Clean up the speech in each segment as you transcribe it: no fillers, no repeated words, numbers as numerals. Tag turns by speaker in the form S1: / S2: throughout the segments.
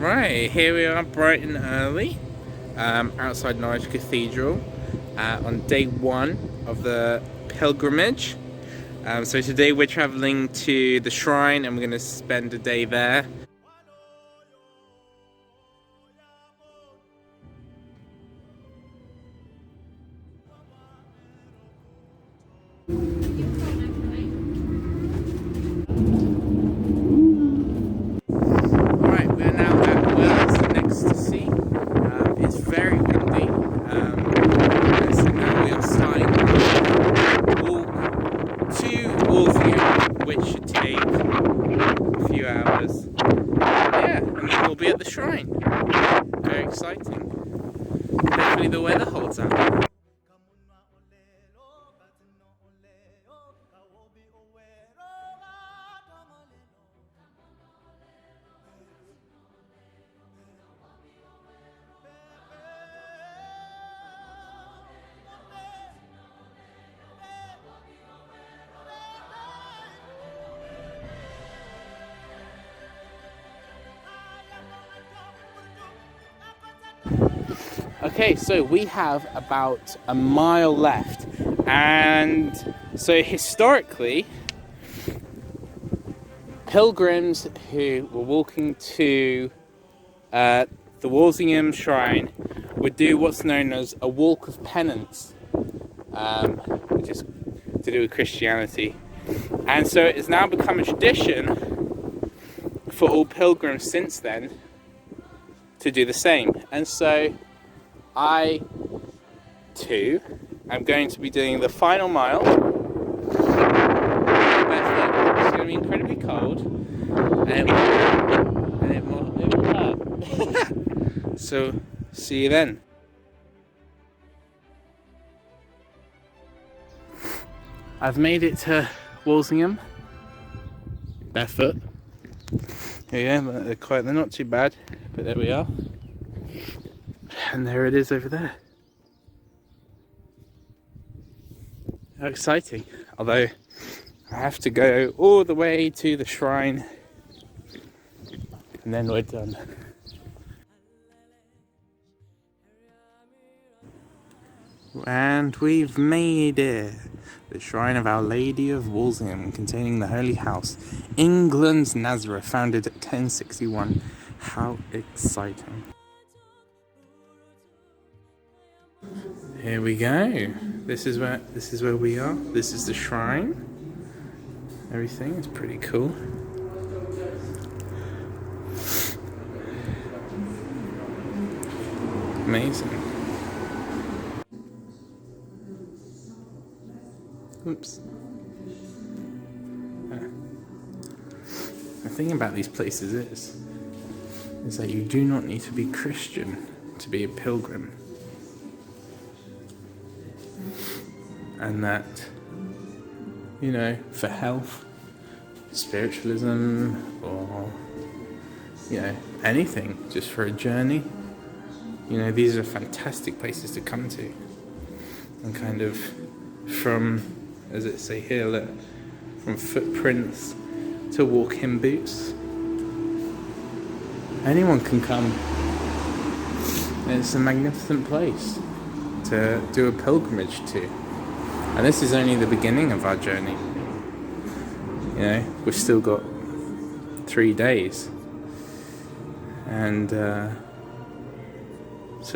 S1: Right, here we are bright and early outside Norwich Cathedral on day one of the pilgrimage. So today we're travelling to the shrine and we're going to spend a day there. Alright, we're now at Wales next to sea. It's very windy. So now we are starting to walk to Walsingham, which should take a few hours. Yeah, and then we'll be at the shrine. Very exciting. Hopefully the weather holds out. Okay, so we have about a mile left, and so historically, pilgrims who were walking to the Walsingham shrine would do what's known as a walk of penance, which is to do with Christianity. And so it's now become a tradition for all pilgrims since then to do the same. And so I, too, am going to be doing the final mile. It's going to be incredibly cold, and it will hurt. So, see you then. I've made it to Walsingham, barefoot. Yeah, they're not too bad, but there we are. And there it is over there. How exciting. Although I have to go all the way to the shrine and then we're done. And we've made it. The shrine of Our Lady of Walsingham, containing the Holy House, England's Nazareth, founded at 1061. How exciting. Here we go. This is where we are. This is the shrine. Everything is pretty cool. Amazing. Oops. The thing about these places is that you do not need to be Christian to be a pilgrim. And that, you know, for health, spiritualism, or, you know, anything, just for a journey, you know, these are fantastic places to come to. And kind of from, as it say here, look, from footprints to walk-in boots, anyone can come. And it's a magnificent place to do a pilgrimage to. And this is only the beginning of our journey. You know, we've still got 3 days. And so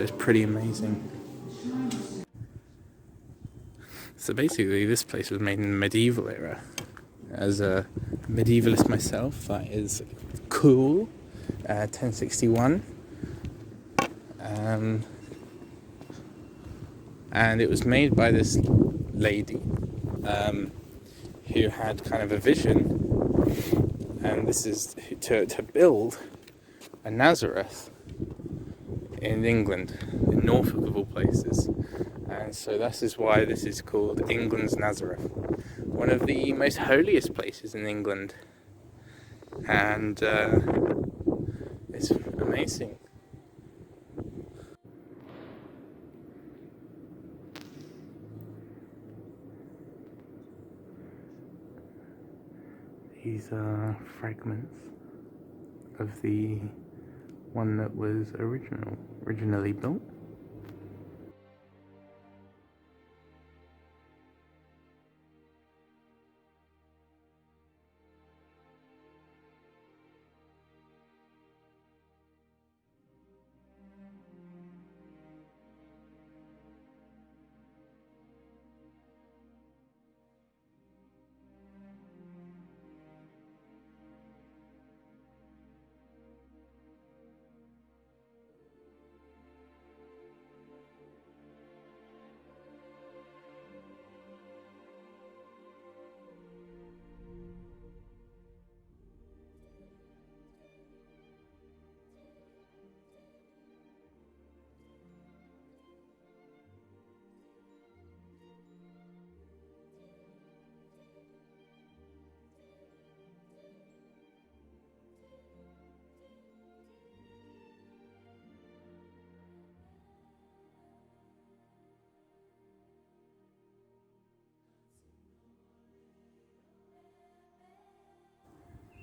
S1: it's pretty amazing. So basically this place was made in the medieval era. As a medievalist myself, that is cool. 1061. And it was made by this lady who had kind of a vision, and this is to build a Nazareth in England, in Norfolk of all places. And so this is why this is called England's Nazareth, one of the most holiest places in England. And it's amazing. These are fragments of the one that was originally built.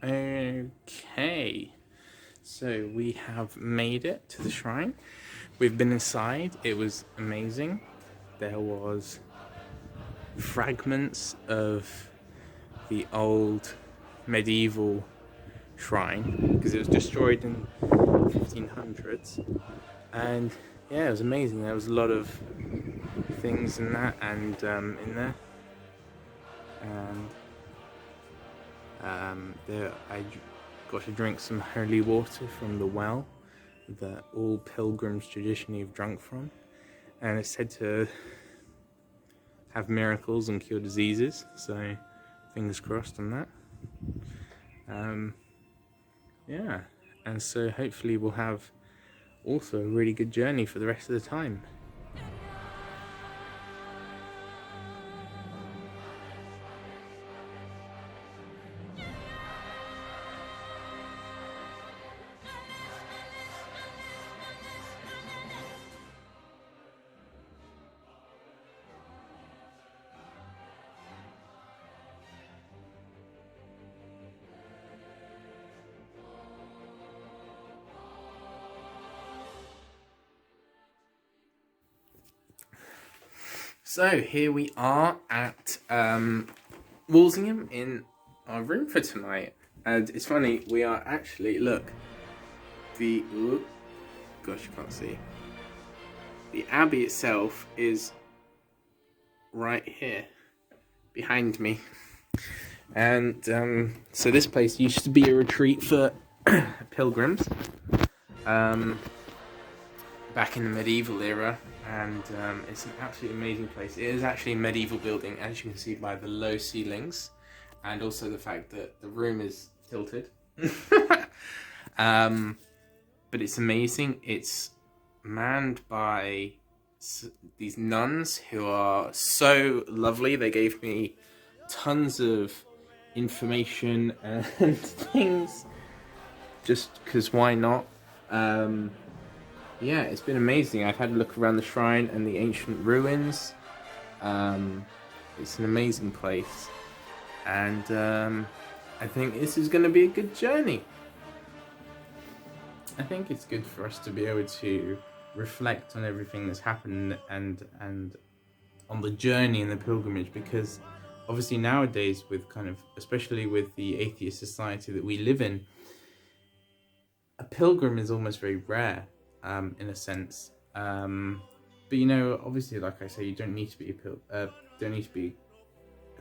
S1: Okay, so we have made it to the shrine. We've been inside. It was amazing. There was fragments of the old medieval shrine because it was destroyed in 1500s, and yeah, it was amazing. There was a lot of things in that and in there, and there I got to drink some holy water from the well that all pilgrims traditionally have drunk from, and it's said to have miracles and cure diseases, so fingers crossed on that. Yeah, and so hopefully we'll have also a really good journey for the rest of the time. So here we are at Walsingham in our room for tonight, and it's funny, we are actually, look, gosh, you can't see, the abbey itself is right here behind me, and so this place used to be a retreat for pilgrims back in the medieval era. And it's an absolutely amazing place. It is actually a medieval building, as you can see by the low ceilings, and also the fact that the room is tilted. But it's amazing. It's manned by these nuns who are so lovely. They gave me tons of information and things, just because why not? Yeah, it's been amazing. I've had a look around the shrine and the ancient ruins. It's an amazing place, and I think this is going to be a good journey. I think it's good for us to be able to reflect on everything that's happened and on the journey and the pilgrimage, because obviously nowadays, with especially with the atheist society that we live in, a pilgrim is almost very rare. In a sense, but obviously, like I say, you don't need to be a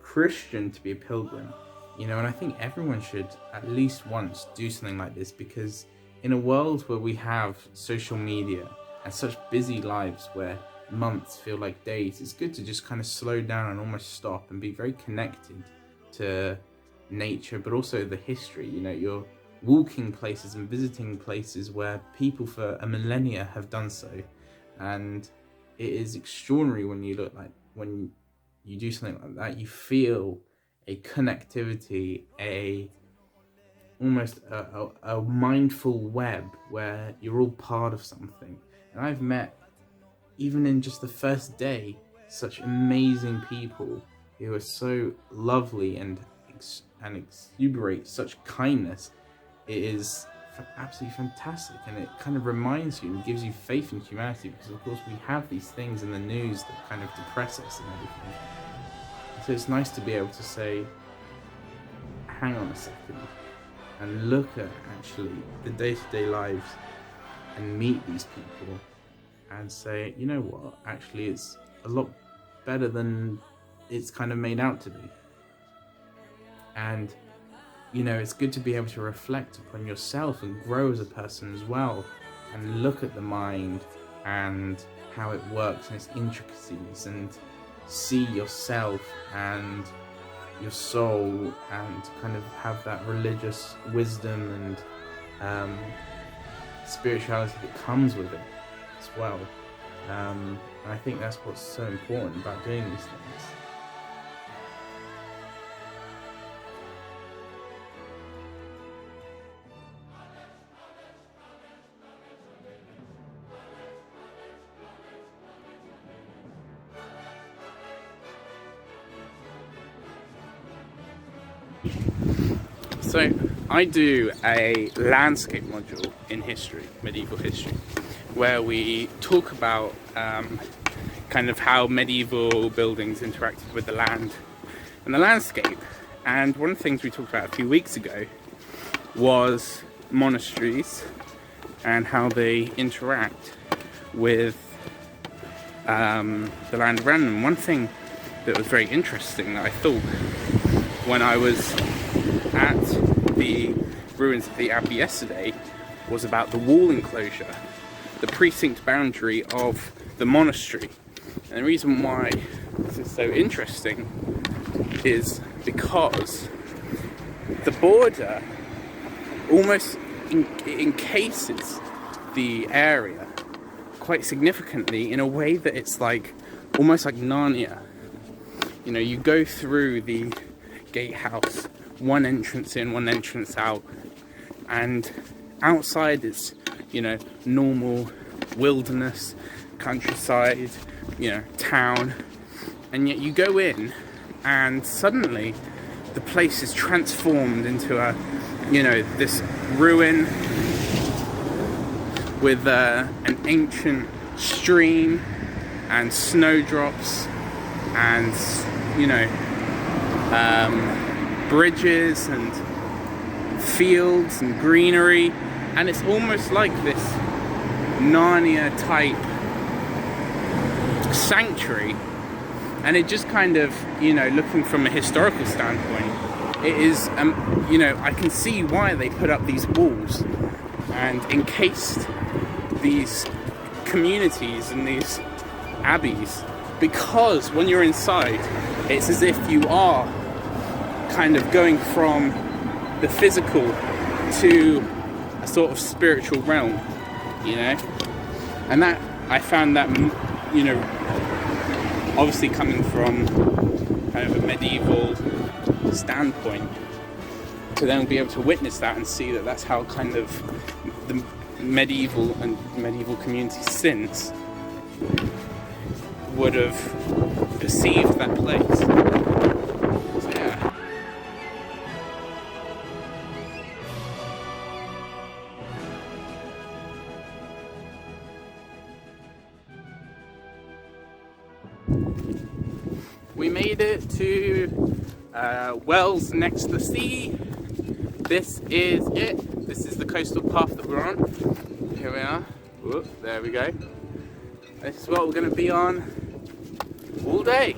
S1: Christian to be a pilgrim, and I think everyone should at least once do something like this, because in a world where we have social media and such busy lives where months feel like days, it's good to just kind of slow down and almost stop and be very connected to nature, but also the history. You're walking places and visiting places where people for a millennia have done so, and it is extraordinary when you do something like that. You feel a connectivity, almost a mindful web where you're all part of something. And I've met, even in just the first day, such amazing people who are so lovely and exuberate such kindness. It is absolutely fantastic, and it kind of reminds you and gives you faith in humanity, because of course we have these things in the news that kind of depress us and everything. So it's nice to be able to say, hang on a second, and look at actually the day-to-day lives and meet these people and say, you know what, actually it's a lot better than it's kind of made out to be. And you know, it's good to be able to reflect upon yourself and grow as a person as well, and look at the mind and how it works and its intricacies, and see yourself and your soul, and kind of have that religious wisdom and spirituality that comes with it as well. And I think that's what's so important about doing these things. So I do a landscape module in history, medieval history, where we talk about kind of how medieval buildings interacted with the land and the landscape. And one of the things we talked about a few weeks ago was monasteries and how they interact with the land around them. One thing that was very interesting that I thought when I was at the ruins of the abbey yesterday was about the wall enclosure, the precinct boundary of the monastery. And the reason why this is so interesting is because the border almost encases the area quite significantly in a way that it's like almost like Narnia. You know, you go through the gatehouse, one entrance in, one entrance out, and outside it's, you know, normal wilderness, countryside, you know, town, and yet you go in and suddenly the place is transformed into a, you know, this ruin with an ancient stream and snowdrops and, you know, bridges and fields and greenery, and it's almost like this Narnia type sanctuary. And it just kind of, you know, looking from a historical standpoint, it is, you know, I can see why they put up these walls and encased these communities and these abbeys, because when you're inside, it's as if you are kind of going from the physical to a sort of spiritual realm, you know. And that, I found that, you know, obviously coming from kind of a medieval standpoint, to then be able to witness that and see that that's how kind of the medieval and medieval communities since would have perceived that place. So, yeah. We made it to Wells next to the sea. This is it. This is the coastal path that we're on. Here we are. Whoop, there we go. This is what we're going to be on all day.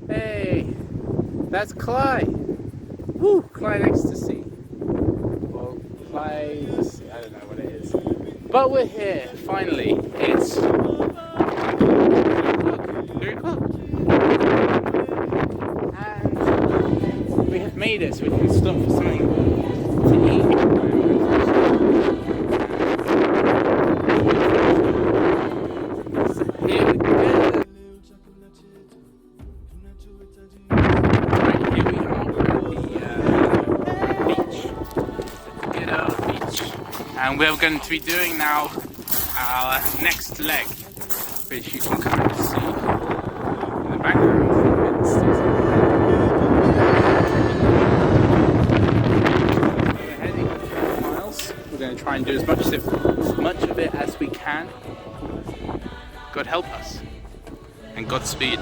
S1: Hey, that's Clyde. Woo, Clyde Ecstasy. Or Clyde, I don't know what it is. But we're here, finally. It's 3 o'clock. And made it so we can stop for something to eat. So here we go. Right, here we are at the beach. Good old beach. And we're going to be doing now our next leg, which you can kind of see in the background. We're heading 5 miles. We're going to try and do as much of it as we can. God help us, and Godspeed.